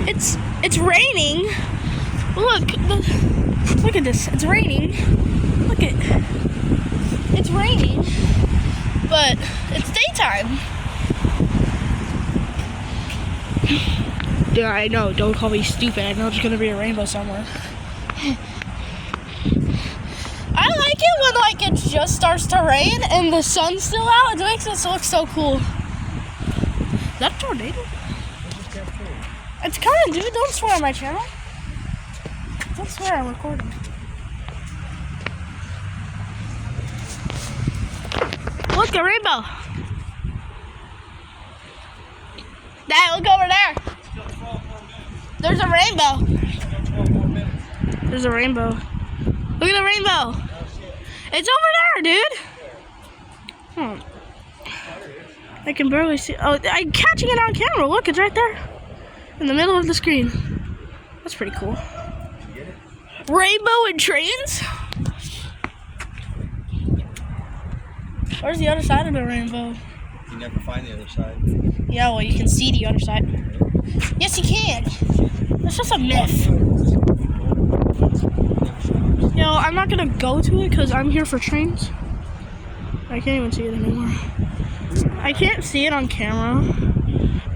It's raining. Look at this. It's raining. It's raining, but it's daytime. Yeah, I know. Don't call me stupid. I know there's gonna be a rainbow somewhere. I like it when like it just starts to rain and the sun's still out. It makes it look so cool. Is that a tornado? It's coming, dude. Don't swear on my channel. Don't swear, I'm recording. Look, a rainbow. Dad, look over there. There's a rainbow. There's a rainbow. Look at the rainbow. It's over there, dude. I can barely see. Oh, I'm catching it on camera. Look, it's right there. In the middle of the screen. That's pretty cool. Rainbow and trains? Where's the other side of the rainbow? You never find the other side. Yeah, well, you can see the other side. Yes, you can. That's just a myth. You know, I'm not going to go to it because I'm here for trains. I can't even see it anymore. I can't see it on camera.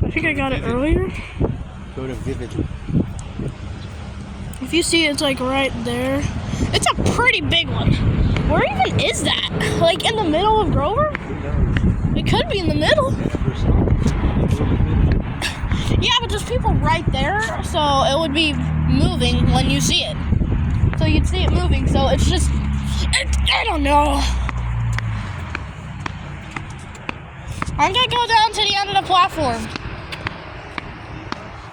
I think I got it earlier. Go to Vivid. If you see, it's like right there. It's a pretty big one. Where even is that? Like in the middle of Grover? It could be in the middle. Yeah, but there's people right there, so it would be moving when you see it. So you'd see it moving, so it's just, I don't know. I'm gonna go down to the end of the platform.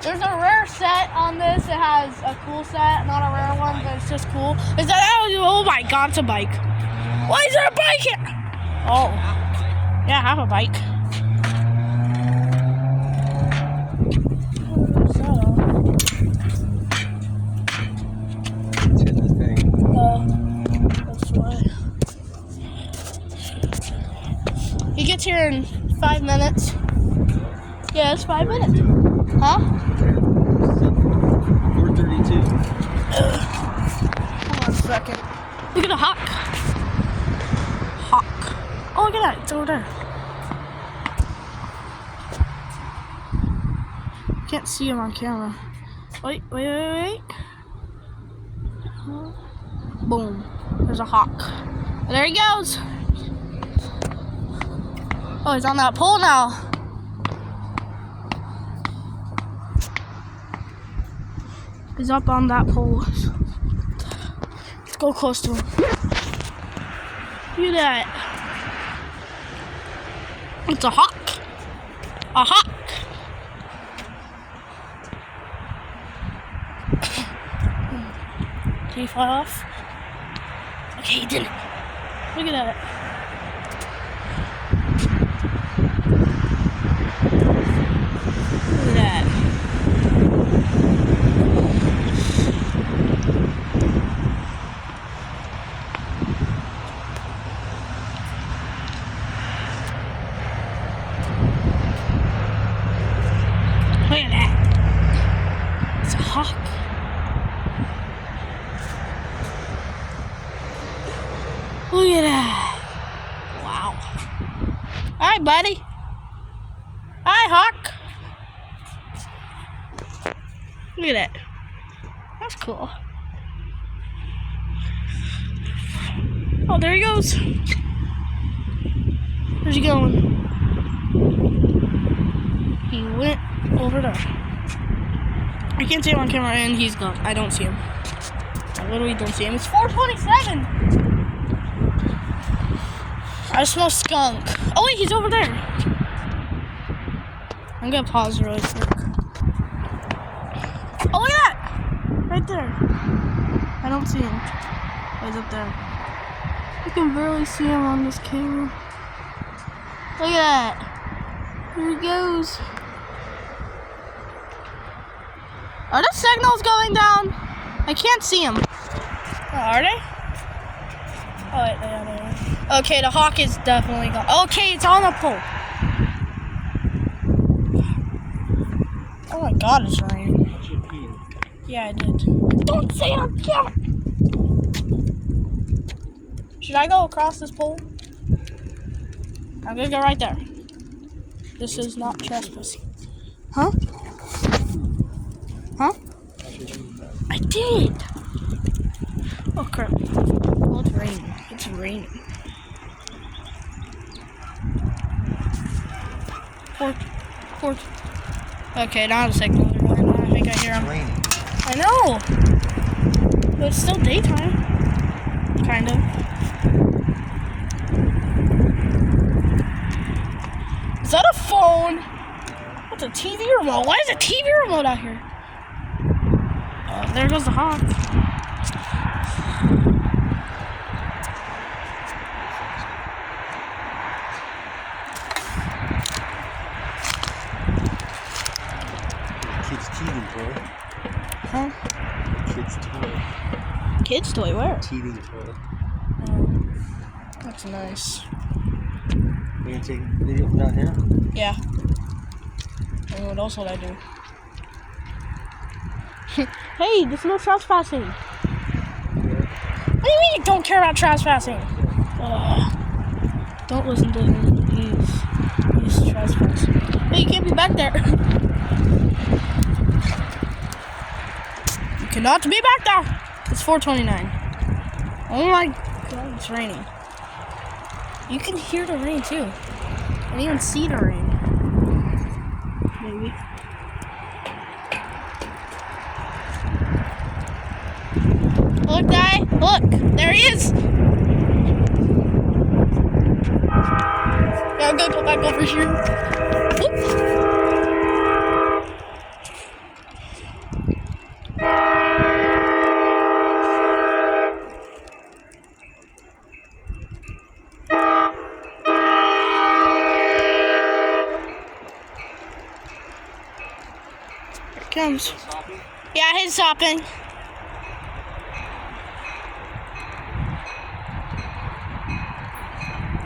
There's a rare set on this. It has a cool set, not a rare one, but it's just cool. Is that, oh my God, it's a bike. Why is there a bike here? Oh, yeah, I have a bike. That's why. He gets here in 5 minutes. Yeah, it's 5 minutes. Huh? 4:32. Hold on a second. Look at the hawk. Oh, look at that. It's over there. Can't see him on camera. Wait. Boom. There's a hawk. There he goes. Oh, he's on that pole now. He's up on that pole. Let's go close to him. Look at that. It's a hawk. A hawk. Did he fly off? Okay, he didn't. Look at that. Look at that. Look at that. It's a hawk. Look at that. Wow. Hi, buddy. Hi, hawk. Look at that. That's cool. Oh, there he goes. Where's he going? He went over there. I can't see him on camera and he's gone. I don't see him. I literally don't see him. It's 4:27. I smell skunk. Oh wait, he's over there. I'm gonna pause really quick. Oh, look at that! Right there. I don't see him. Oh, he's up there. I can barely see him on this camera. Look at that. There he goes. Are the signals going down? I can't see them. Oh, are they? Oh, wait, they are. Okay, the hawk is definitely gone. Okay, it's on the pole. Oh my God, it's raining. peeing. Yeah, I did. Don't say it on camera. Should I go across this pole? I'm gonna go right there. This is not trespassing. Huh? Huh? I did. Oh crap. Oh, it's raining. It's raining. Porch. Okay, now the signal. I think I hear him. Raining. I know. But it's still daytime. Kind of. Is that a phone? What's a TV remote? Why is a TV remote out here? Oh, there goes the hawk. Kid's teething toy. Huh? Kid's toy. Kid's toy, where? Teething toy. Oh, that's nice. You gonna take a video from down here? Yeah. And what else would I do? Hey, there's no trespassing. What do you mean you don't care about trespassing? Don't listen to him. He's trespassing. Hey, you can't be back there. You cannot be back there. It's 4:29. Oh my god, it's raining. You can hear the rain too. And even see the rain. Maybe. Look, guy. Look. There he is. Yeah, I'm gonna go back over here. Whoop. Here it comes. Yeah, he's stopping.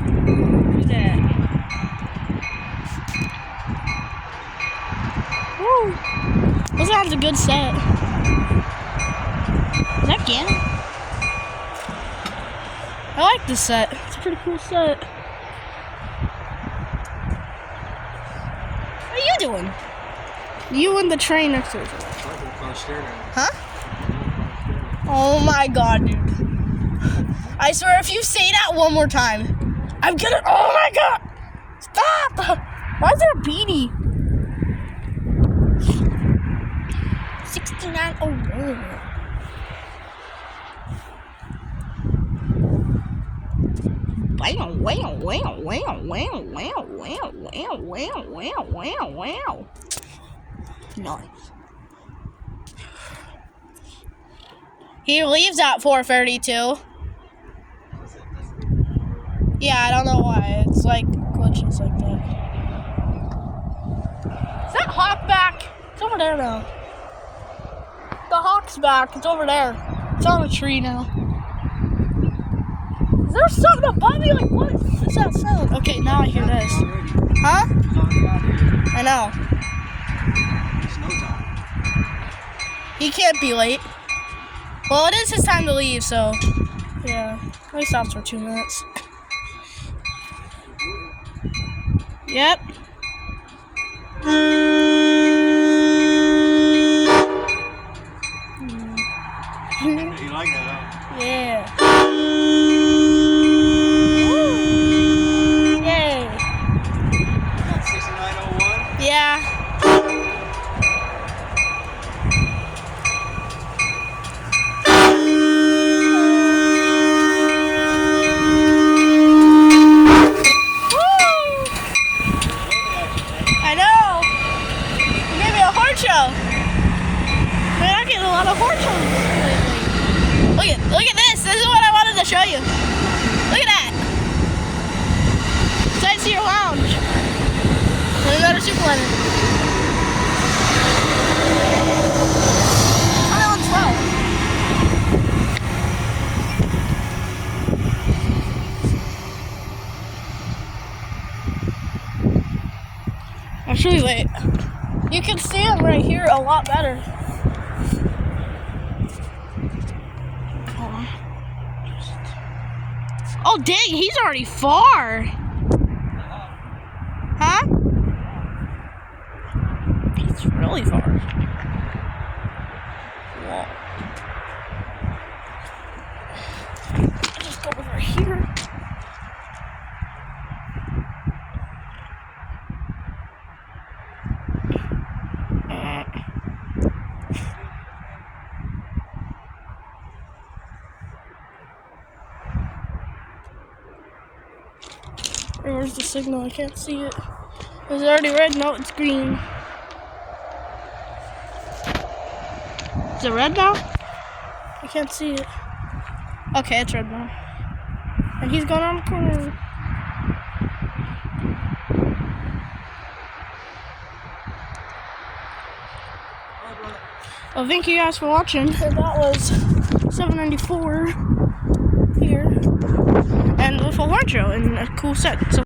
Who's that? Woo! This sounds a good set. Is that Gannon? I like this set. It's a pretty cool set. What are you doing? You and the train next to each other. Huh? Oh my god, dude. I swear if you say that one more time, I'm gonna. Oh my god! Stop! Why is there a beanie? 6901. Wow. Nice. He leaves at 4:32. Yeah, I don't know why. It's like glitches like that. Is that hawk back? It's over there now. The hawk's back. It's over there. It's on a tree now. Is there something above me? Like, what is that sound? Okay, now I hear this. Huh? I know. He can't be late. Well, it is his time to leave, so yeah. He stops for 2 minutes. Yep. You like that, huh? Yeah. Yay. 6901? Yeah. Look at this. This is what I wanted to show you. Look at that. Sightseer Lounge. Another Surfliner. That one's slow. Actually, wait. You can see him right right here a lot better. Oh dang, he's already far. Huh? He's really far. Whoa. I'll just go over here. Where's the signal? I can't see it. Is it already red? No, it's green. Is it red now? I can't see it. Okay, it's red now. And he's going around the corner. Well, thank you guys for watching. That was 794 here. And with a horn show and a cool set. So